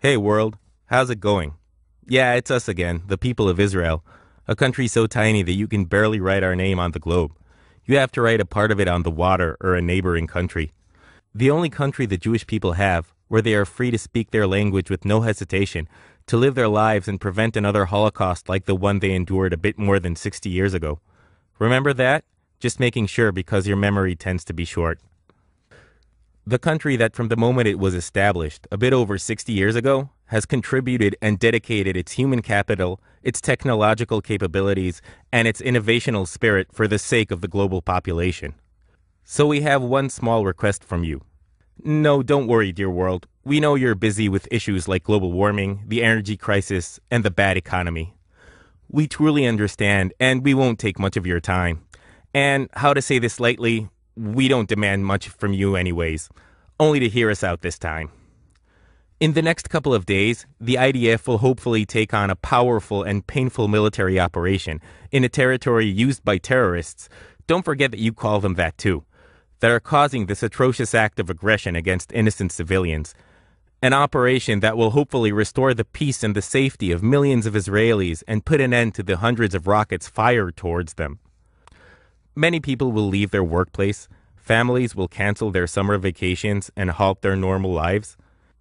Hey world, how's it going? Yeah, it's us again, the people of Israel, a country so tiny that you can barely write our name on the globe. You have to write a part of it on the water or a neighboring country. The only country the Jewish people have, where they are free to speak their language with no hesitation, to live their lives and prevent another Holocaust like the one they endured a bit more than 60 years ago. Remember that? Just making sure because your memory tends to be short. The country that from the moment it was established, a bit over 60 years ago, has contributed and dedicated its human capital, its technological capabilities, and its innovational spirit for the sake of the global population. So we have one small request from you. No, don't worry, dear world. We know you're busy with issues like global warming, the energy crisis, and the bad economy. We truly understand, and we won't take much of your time. And how to say this lightly, we don't demand much from you anyways, only to hear us out this time. In the next couple of days, the IDF will hopefully take on a powerful and painful military operation in a territory used by terrorists, don't forget that you call them that too, that are causing this atrocious act of aggression against innocent civilians. An operation that will hopefully restore the peace and the safety of millions of Israelis and put an end to the hundreds of rockets fired towards them. Many people will leave their workplace, families will cancel their summer vacations and halt their normal lives.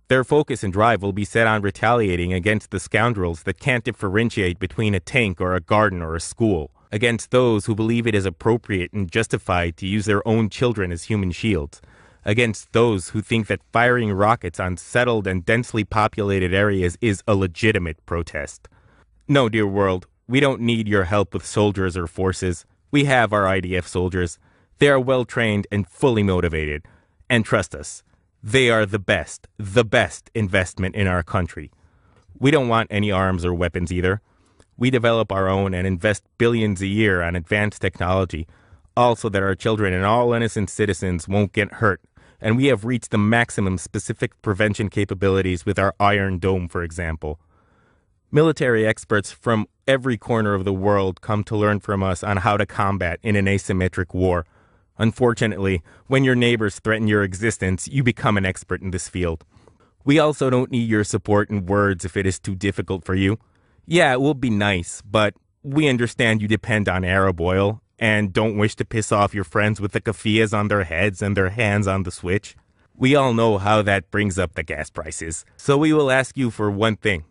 Their focus and drive will be set on retaliating against the scoundrels that can't differentiate between a tank or a garden or a school, against those who believe it is appropriate and justified to use their own children as human shields, against those who think that firing rockets on settled and densely populated areas is a legitimate protest. No, dear world, we don't need your help with soldiers or forces. We have our IDF soldiers. They are well-trained and fully motivated. And trust us, they are the best investment in our country. We don't want any arms or weapons either. We develop our own and invest billions a year on advanced technology, also that our children and all innocent citizens won't get hurt. And we have reached the maximum specific prevention capabilities with our Iron Dome, for example. Military experts from every corner of the world come to learn from us on how to combat in an asymmetric war. Unfortunately, when your neighbors threaten your existence, you become an expert in this field. We also don't need your support in words if it is too difficult for you. Yeah, it will be nice, but we understand you depend on Arab oil and don't wish to piss off your friends with the keffiyehs on their heads and their hands on the switch. We all know how that brings up the gas prices. So we will ask you for one thing.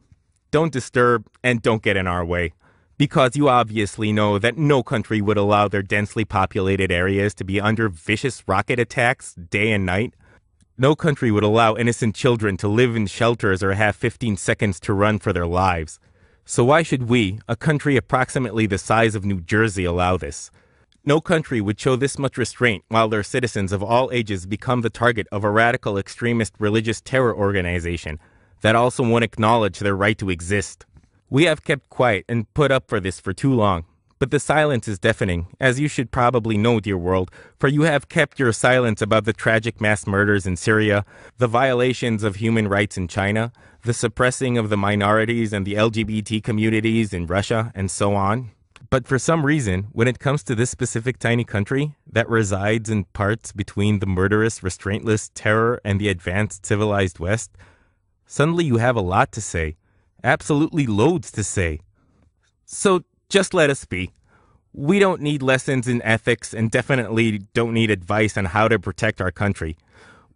Don't disturb and don't get in our way, because you obviously know that no country would allow their densely populated areas to be under vicious rocket attacks day and night. No country would allow innocent children to live in shelters or have 15 seconds to run for their lives. So why should we, a country approximately the size of New Jersey, allow this? No country would show this much restraint while their citizens of all ages become the target of a radical extremist religious terror organization that also won't acknowledge their right to exist. We have kept quiet and put up for this for too long, but the silence is deafening, as you should probably know, dear world, for you have kept your silence about the tragic mass murders in Syria, the violations of human rights in China, the suppressing of the minorities and the LGBT communities in Russia, and so on. But for some reason, when it comes to this specific tiny country that resides in parts between the murderous, restraintless terror and the advanced civilized West, suddenly you have a lot to say. Absolutely loads to say. So just let us be. We don't need lessons in ethics and definitely don't need advice on how to protect our country.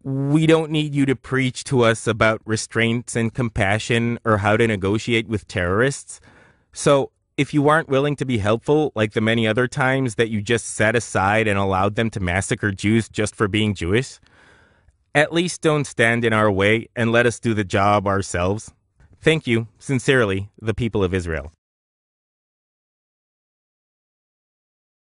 We don't need you to preach to us about restraints and compassion or how to negotiate with terrorists. So if you aren't willing to be helpful, like the many other times that you just sat aside and allowed them to massacre Jews just for being Jewish, at least don't stand in our way and let us do the job ourselves. Thank you, sincerely, the people of Israel.